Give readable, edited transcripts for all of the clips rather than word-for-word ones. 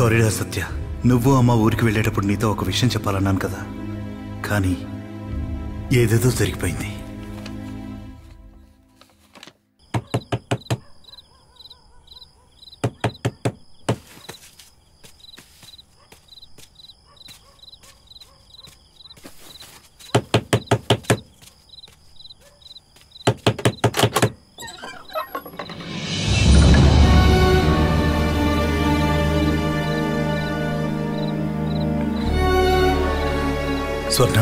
సారీరా సత్య, నువ్వు అమ్మ ఊరికి వెళ్ళేటప్పుడు నీతో ఒక విషయం చెప్పాలన్నాను కదా, కానీ ఏదేదో జరిగిపోయింది. స్వర్ణ,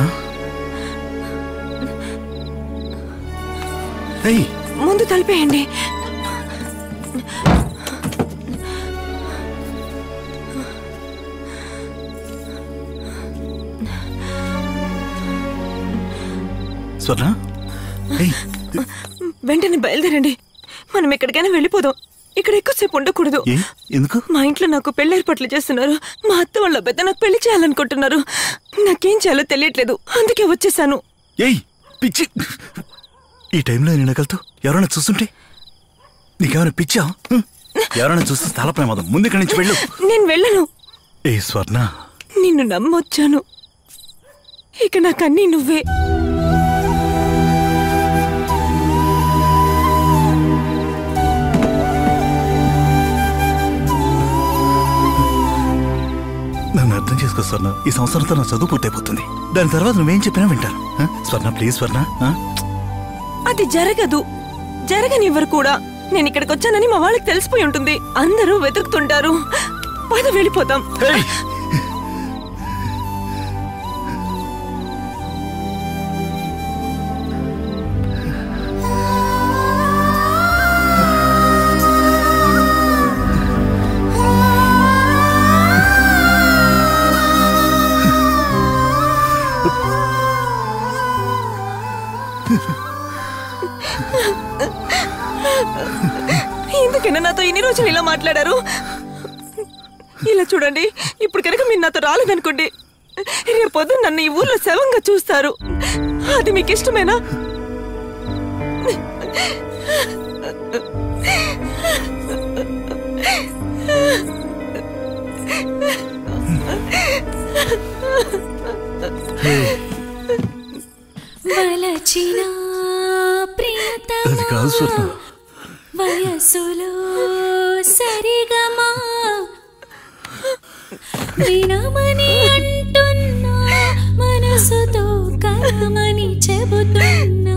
ముందు తలిపేయండి. స్వర్ణ, వెంటనే బయలుదేరండి. మనం ఎక్కడికైనా వెళ్ళిపోదాం. ఇక్కడ ఎక్కువసేపు ఉండకూడదు. ఎందుకు? మా ఇంట్లో నాకు పెళ్లి ఏర్పాట్లు చేస్తున్నారు. మా అత్త వాళ్ళ పెద్ద నాకు పెళ్లి చేయాలనుకుంటున్నారు. నాకేం చేయాలో తెలియట్లేదు, అందుకే వచ్చేసాను. పిచ్చి, ఈ టైంలో నేను వెళ్తావు? ఎవరైనా చూస్తుంటే? నీకేమైనా పిచ్చా? ఎవరైనా చూస్తే తల ప్రమాదం. ముందు ఇక్కడి నుంచి వెళ్ళు. నేను వెళ్ళను. స్వర్ణ, నిన్ను నమ్మొచ్చాను, ఇక నాకన్నీ నువ్వే. నన్ను అర్థం చేసుకో స్వర్ణ. ఈ సంవత్సరంతో నా చదువు పూర్తయిపోతుంది. దాని తర్వాత నువ్వేం చెప్పినా వింటాను. స్వర్ణ, ప్లీజ్ స్వర్ణ. అది జరగదు, జరగనివ్వరు కూడా. నేను ఇక్కడికి వచ్చానని మా వాళ్ళకి తెలిసిపోయి ఉంటుంది. అందరూ వెతుకుతుంటారు. పద వెళ్ళిపోతాం. ఎందుకైనా నాతో ఇన్ని రోజులు ఇలా మాట్లాడారు? ఇలా చూడండి, ఇప్పుడు కనుక మీరు నాతో రాలేదనుకోండి, రేపొద్దు నన్ను ఈ ఊర్లో శవంగా చూస్తారు. అది మీకు ఇష్టమేనా? అది కాదు స్వర్ణ. వయసులో సరిగమా వినమని అంటున్నా, మనసుతో కలమని చెబుతున్నా.